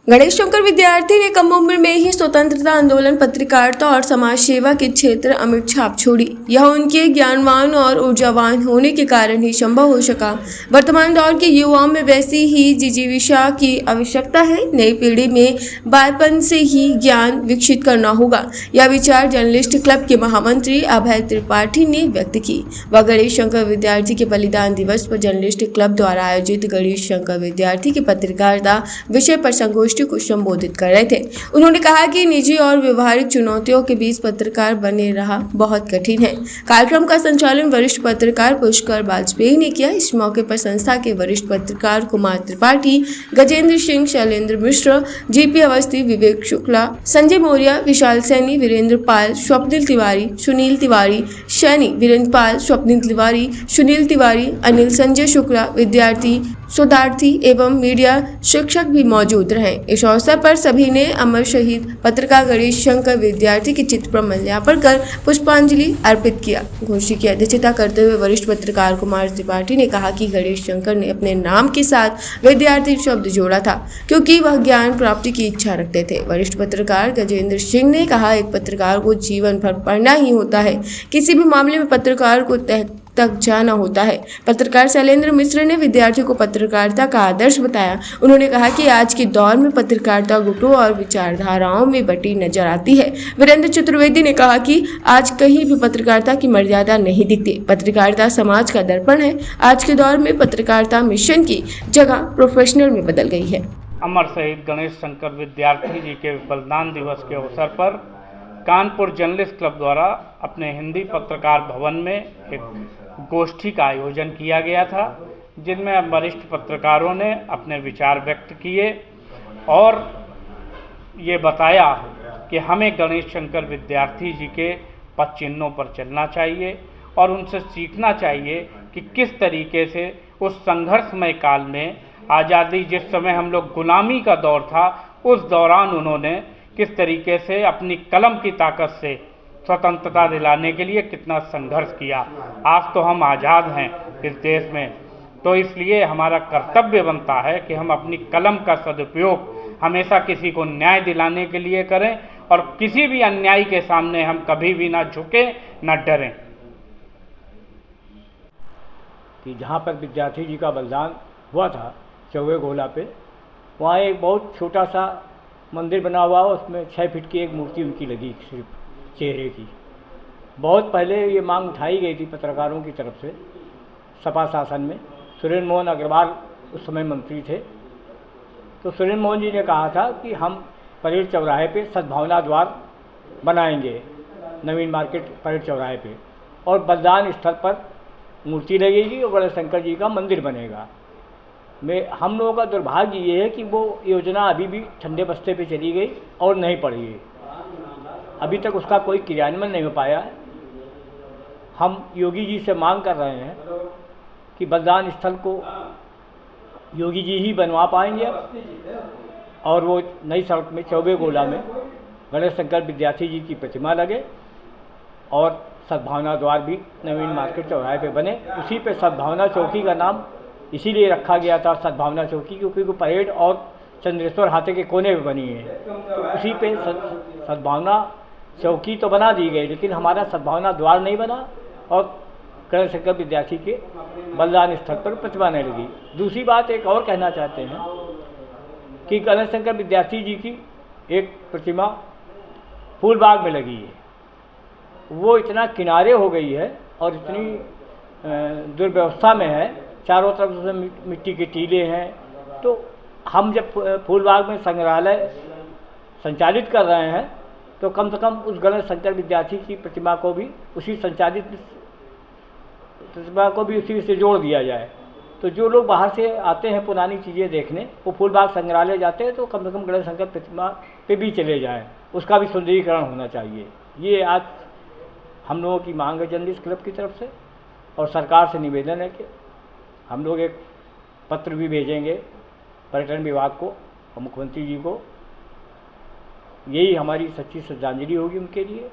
गणेश शंकर विद्यार्थी ने कम उम्र में ही स्वतंत्रता आंदोलन, पत्रकारिता और समाज सेवा के क्षेत्र अमिट छाप छोड़ी। यह उनके ज्ञानवान और ऊर्जावान होने के कारण ही संभव हो सका। वर्तमान दौर के युवाओं में वैसी ही जिजीविषा की आवश्यकता है। नई पीढ़ी में बालपन से ही ज्ञान विकसित करना होगा। यह विचार जर्नलिस्ट क्लब के महामंत्री अभय त्रिपाठी ने व्यक्त की। वह गणेश शंकर विद्यार्थी के बलिदान दिवस पर जर्नलिस्ट क्लब द्वारा आयोजित गणेश शंकर विद्यार्थी की पत्रकारिता विषय पर संगोष्ठी को संबोधित कर रहे थे। उन्होंने कहा कि निजी और व्यवहारिक चुनौतियों के बीच पत्रकार बने रहा बहुत कठिन है। कार्यक्रम का संचालन वरिष्ठ पत्रकार पुष्कर वाजपेयी ने किया। इस मौके पर संस्था के वरिष्ठ पत्रकार कुमार त्रिपाठी, गजेंद्र सिंह, शैलेंद्र मिश्र, जीपी अवस्थी, विवेक शुक्ला, संजय मौर्य, विशाल सैनी, वीरेंद्र पाल, स्वप्निल तिवारी, सुनील तिवारी, सैनी, वीरेंद्र पाल, स्वप्निल तिवारी, सुनील तिवारी, अनिल, संजय शुक्ला, विद्यार्थी, शोधार्थी एवं मीडिया शिक्षक भी मौजूद रहे। इस अवसर पर सभी ने अमर शहीद पत्रकार गणेश शंकर विद्यार्थी के चित्र पर माल्यार्पण कर पुष्पांजलि अर्पित किया। गोष्ठी की अध्यक्षता करते हुए वरिष्ठ पत्रकार कुमार त्रिपाठी ने कहा कि गणेश शंकर ने अपने नाम के साथ विद्यार्थी शब्द जोड़ा था क्योंकि वह ज्ञान प्राप्ति की इच्छा रखते थे। वरिष्ठ पत्रकार गजेंद्र सिंह ने कहा, एक पत्रकार को जीवन भर पढ़ना ही होता है। किसी भी मामले में पत्रकार को तक जाना होता है। पत्रकार शैलेंद्र मिश्र ने विद्यार्थियों को पत्रकारिता का आदर्श बताया। उन्होंने कहा कि आज के दौर में पत्रकारिता गुटों और विचारधाराओं में बटी नजर आती है। वीरेंद्र चतुर्वेदी ने कहा कि आज कहीं भी पत्रकारिता की मर्यादा नहीं दिखती। पत्रकारिता समाज का दर्पण है। आज के दौर में पत्रकारिता मिशन की जगह प्रोफेशनल में बदल गई है। अमर शहीद गणेश शंकर विद्यार्थी जी के बलिदान दिवस के अवसर पर कानपुर जर्नलिस्ट क्लब द्वारा अपने हिंदी पत्रकार भवन में एक गोष्ठी का आयोजन किया गया था, जिनमें वरिष्ठ पत्रकारों ने अपने विचार व्यक्त किए और ये बताया कि हमें गणेश शंकर विद्यार्थी जी के पद चिन्हों पर चलना चाहिए और उनसे सीखना चाहिए कि किस तरीके से उस संघर्षमय काल में आज़ादी, जिस समय हम लोग गुलामी का दौर था, उस दौरान उन्होंने किस तरीके से अपनी कलम की ताकत से स्वतंत्रता दिलाने के लिए कितना संघर्ष किया। आज तो हम आज़ाद हैं इस देश में, तो इसलिए हमारा कर्तव्य बनता है कि हम अपनी कलम का सदुपयोग हमेशा किसी को न्याय दिलाने के लिए करें और किसी भी अन्याय के सामने हम कभी भी ना झुकें, ना डरें। कि जहाँ पर विद्यार्थी जी का बलिदान हुआ था चौवे गोला पे, वहाँ एक बहुत छोटा सा मंदिर बना हुआ, उसमें 6 फीट की एक मूर्ति उनकी लगी, सिर्फ चेहरे की। बहुत पहले ये मांग उठाई गई थी पत्रकारों की तरफ से सपा शासन में। सुरेंद्र मोहन अग्रवाल उस समय मंत्री थे, तो सुरेंद्र मोहन जी ने कहा था कि हम परेड चौराहे पे सद्भावना द्वार बनाएंगे, नवीन मार्केट परेड चौराहे पे, और बलिदान स्थल पर मूर्ति लगेगी और गणेश शंकर जी का मंदिर बनेगा। हम लोगों का दुर्भाग्य ये है कि वो योजना अभी भी ठंडे बस्ते पे चली गई और नहीं पड़ी है। अभी तक उसका कोई क्रियान्वयन नहीं हो पाया है। हम योगी जी से मांग कर रहे हैं कि बलिदान स्थल को योगी जी ही बनवा पाएंगे और वो नई सड़क में चौबे गोला में गणेश शंकर विद्यार्थी जी की प्रतिमा लगे और सद्भावना द्वार भी नवीन मार्केट चौराहे पे बने। उसी पे सद्भावना चौकी का नाम इसीलिए रखा गया था, सद्भावना चौकी, क्योंकि वो परेड और चंद्रेश्वर हाथे के कोने पे बनी है। तो उसी पे सद्भावना चौकी तो बना दी गई, लेकिन हमारा सद्भावना द्वार नहीं बना और गणेश शंकर विद्यार्थी के बलिदान स्थल पर प्रतिमा नहीं लगी। दूसरी बात एक और कहना चाहते हैं कि गणेश शंकर विद्यार्थी जी की एक प्रतिमा फूलबाग में लगी है। वो इतना किनारे हो गई है और इतनी दुर्व्यवस्था में है, चारों तरफ से मिट्टी के टीले हैं। तो हम जब फूलबाग में संग्रहालय संचालित कर रहे हैं तो कम से कम उस गणेश शंकर विद्यार्थी की प्रतिमा को भी उसी संचालित प्रतिमा को भी उसी से जोड़ दिया जाए। तो जो लोग बाहर से आते हैं पुरानी चीज़ें देखने, वो फूलबाग संग्रहालय जाते हैं तो कम से कम गणेश शंकर प्रतिमा पे भी चले जाएं, उसका भी सुंदरीकरण होना चाहिए। ये आज हम लोगों की मांग है जर्नलिस्ट क्लब की तरफ से, और सरकार से निवेदन है कि हम लोग एक पत्र भी भेजेंगे पर्यटन विभाग को और मुख्यमंत्री जी को। यही हमारी सच्ची श्रद्धांजलि होगी उनके लिए।